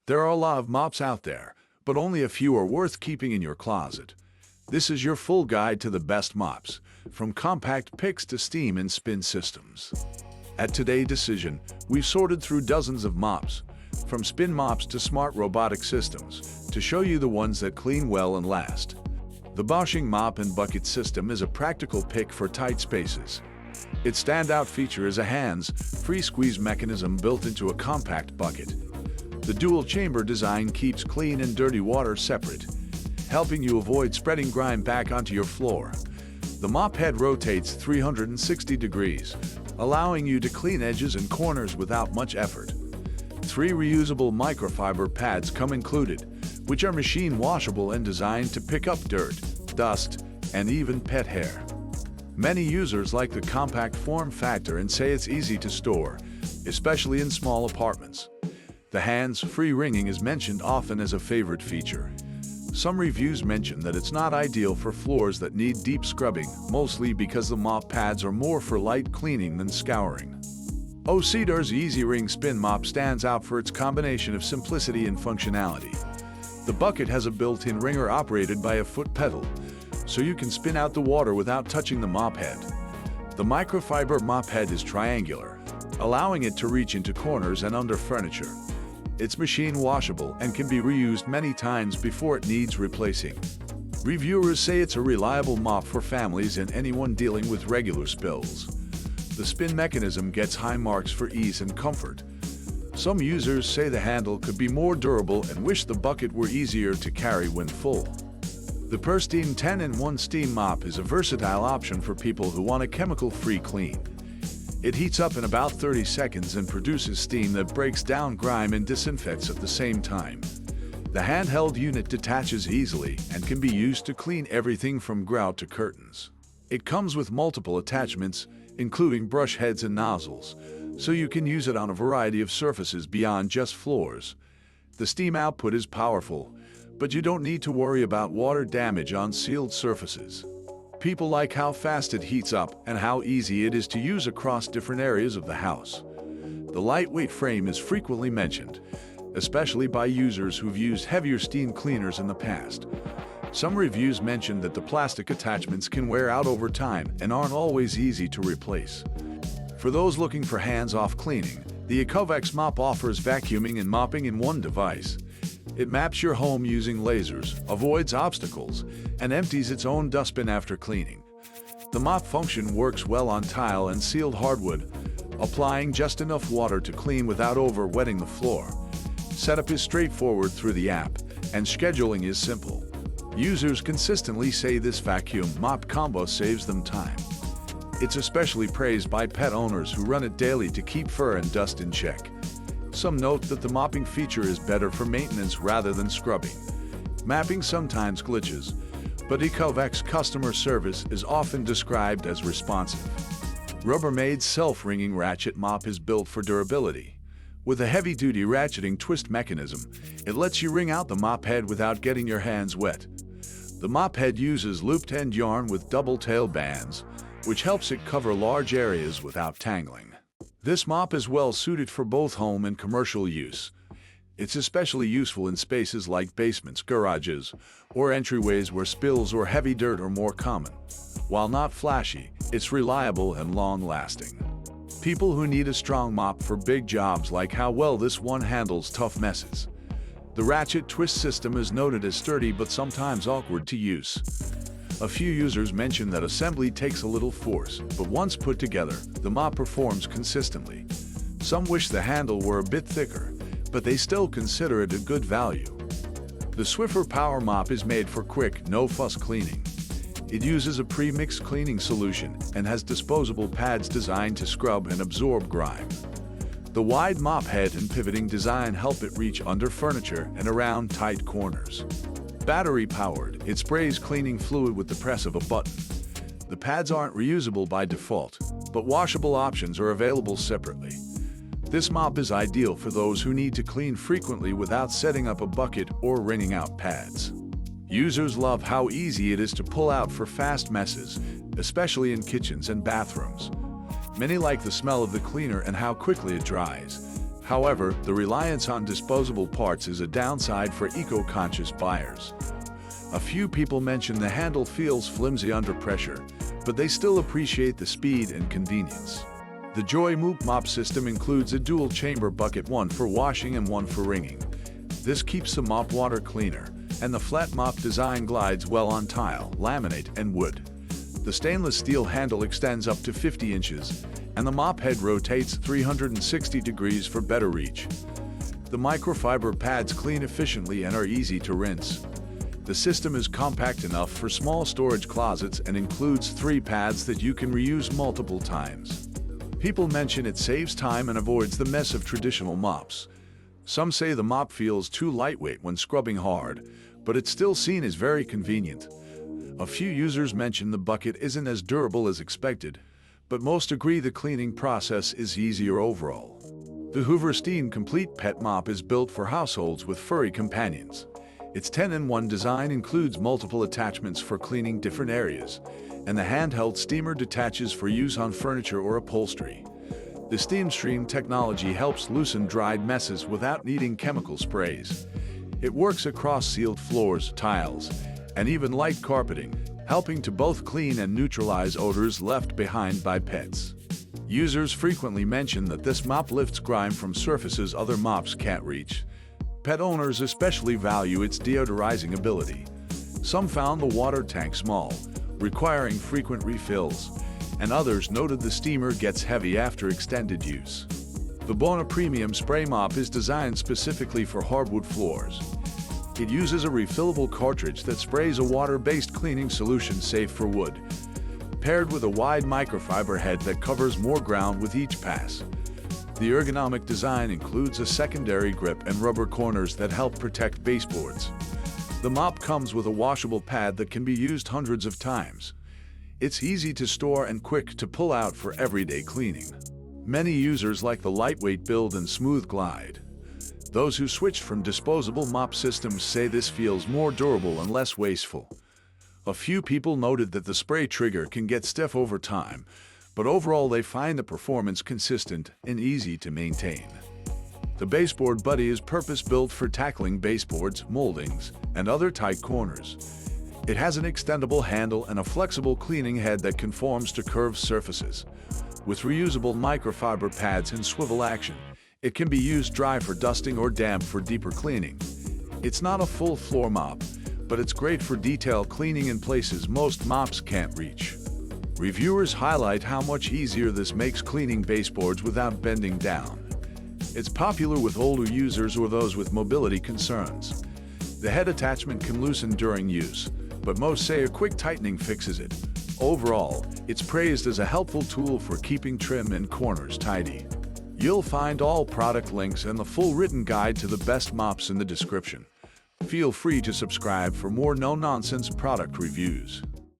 There are a lot of mops out there, but only a few are worth keeping in your closet. This is your full guide to the best mops, from compact picks to steam and spin systems. At Today Decision, we've sorted through dozens of mops, from spin mops to smart robotic systems, to show you the ones that clean well and last. The BOSHENG Mop and Bucket System is a practical pick for tight spaces. Its standout feature is a hands-free squeeze mechanism built into a compact bucket. The dual-chamber design keeps clean and dirty water separate, helping you avoid spreading grime back onto your floor. The mop head rotates 360 degrees, allowing you to clean edges and corners without much effort. 3 reusable microfiber pads come included, which are machine washable and designed to pick up dirt, dust, and even pet hair. Many users like the compact form factor and say it's easy to store, especially in small apartments. The hands-free ringing is mentioned often as a favorite feature. Some reviews mention that it's not ideal for floors that need deep scrubbing, mostly because the mop pads are more for light cleaning than scouring. O-Cedar's Easy Ring Spin Mop stands out for its combination of simplicity and functionality. The bucket has a built-in wringer operated by a foot pedal, so you can spin out the water without touching the mop head. The microfiber mop head is triangular, allowing it to reach into corners and under furniture. It's machine washable and can be reused many times before it needs replacing. Reviewers say it's a reliable mop for families and anyone dealing with regular spills. The spin mechanism gets high marks for ease and comfort. Some users say the handle could be more durable and wish the bucket were easier to carry when full. The PurSteam 10-in-1 Steam Mop is a versatile option for people who want a chemical-free clean. It heats up in about 30 seconds and produces steam that breaks down grime and disinfects at the same time. The handheld unit detaches easily and can be used to clean everything from grout to curtains. It comes with multiple attachments, including brush heads and nozzles, so you can use it on a variety of surfaces beyond just floors. The steam output is powerful, but you don't need to worry about water damage on sealed surfaces. People like how fast it heats up and how easy it is to use across different areas of the house. The lightweight frame is frequently mentioned, especially by users who've used heavier steam cleaners in the past. Some reviews mention that the plastic attachments can wear out over time and aren't always easy to replace. For those looking for hands-off cleaning, the ECOVACS Mop offers vacuuming and mopping in one device. It maps your home using lasers, avoids obstacles, and empties its own dustbin after cleaning. The mop function works well on tile and sealed hardwood, applying just enough water to clean without over-wetting the floor. Setup is straightforward through the app, and scheduling is simple. Users consistently say this vacuum mop combo saves them time. It's especially praised by pet owners who run it daily to keep fur and dust in check. Some note that the mopping feature is better for maintenance rather than scrubbing. Mapping sometimes glitches, but ECOVACS customer service is often described as responsive. Rubbermaid's self-ringing ratchet mop is built for durability. With a heavy-duty ratcheting twist mechanism, it lets you wring out the mop head without getting your hands wet. The mop head uses looped-end yarn with double-tail bands, which helps it cover large areas without tangling. This mop is well suited for both home and commercial use. It's especially useful in spaces like basements, garages, or entryways where spills or heavy dirt are more common. While not flashy, it's reliable and long-lasting. People who need a strong mop for big jobs like how well this one handles tough messes. The ratchet twist system is noted as sturdy but sometimes awkward to use. A few users mention that assembly takes a little force, but once put together, the mop performs consistently. Some wish the handle were a bit thicker, but they still consider it a good value. The Swiffer PowerMop is made for quick, no-fuss cleaning. It uses a pre-mixed cleaning solution and has disposable pads designed to scrub and absorb grime. The wide mop head and pivoting design help it reach under furniture and around tight corners. Battery-powered, it sprays cleaning fluid with the press of a button. The pads aren't reusable by default, but washable options are available separately. This mop is ideal for those who need to clean frequently without setting up a bucket or wringing out pads. Users love how easy it is to pull out for fast messes, especially in kitchens and bathrooms. Many like the smell of the cleaner and how quickly it dries. However, the reliance on disposable parts is a downside for eco-conscious buyers. A few people mention the handle feels flimsy under pressure, but they still appreciate the speed and convenience. The JOYMOOP Mop system includes a dual-chamber bucket, one for washing and one for wringing. This keeps the mop water cleaner, and the flat mop design glides well on tile, laminate, and wood. The stainless steel handle extends up to 50 inches, and the mop head rotates 360 degrees for better reach. The microfiber pads clean efficiently and are easy to rinse. The system is compact enough for small storage closets and includes 3 pads that you can reuse multiple times. People mention it saves time and avoids the mess of traditional mops. Some say the mop feels too lightweight when scrubbing hard, but it's still seen as very convenient. A few users mention the bucket isn't as durable as expected, but most agree the cleaning process is easier overall. The Hoover PurSteam Complete Pet Mop is built for households with furry companions. Its 10-in-1 design includes multiple attachments for cleaning different areas, and the handheld steamer detaches for use on furniture or upholstery. The Steam Stream technology helps loosen dried messes without needing chemical sprays. It works across sealed floors, tiles, and even light carpeting, helping to both clean and neutralize odors left behind by pets. Users frequently mention that this mop lifts grime from surfaces other mops can't reach. Pet owners especially value its deodorizing ability. Some found the water tank small, requiring frequent refills, and others noted the steamer gets heavy after extended use. The Bona Premium Spray Mop is designed specifically for hardwood floors. It uses a refillable cartridge that sprays a water-based cleaning solution safe for wood, paired with a wide microfiber head that covers more ground with each pass. The ergonomic design includes a secondary grip and rubber corners that help protect baseboards. The mop comes with a washable pad that can be used hundreds of times. It's easy to store and quick to pull out for everyday cleaning. Many users like the lightweight build and smooth glide. Those who switched from disposable mop systems say this feels more durable and less wasteful. A few people noted that the spray trigger can get stiff over time, but overall they find the performance consistent and easy to maintain. The Baseboard Buddy is purpose-built for tackling baseboards, moldings, and other tight corners. It has an extendable handle and a flexible cleaning head that conforms to curved surfaces. With reusable microfiber pads and swivel action, it can be used dry for dusting or damp for deeper cleaning. It's not a full floor mop, but it's great for detail cleaning in places most mops can't reach. Reviewers highlight how much easier this makes cleaning baseboards without bending down. It's popular with older users or those with mobility concerns. The head attachment can loosen during use, but most say a quick tightening fixes it. Overall, it's praised as a helpful tool for keeping trim and corners tidy. You'll find all product links and the full written guide to the best mops in the description. Feel free to subscribe for more no-nonsense product reviews.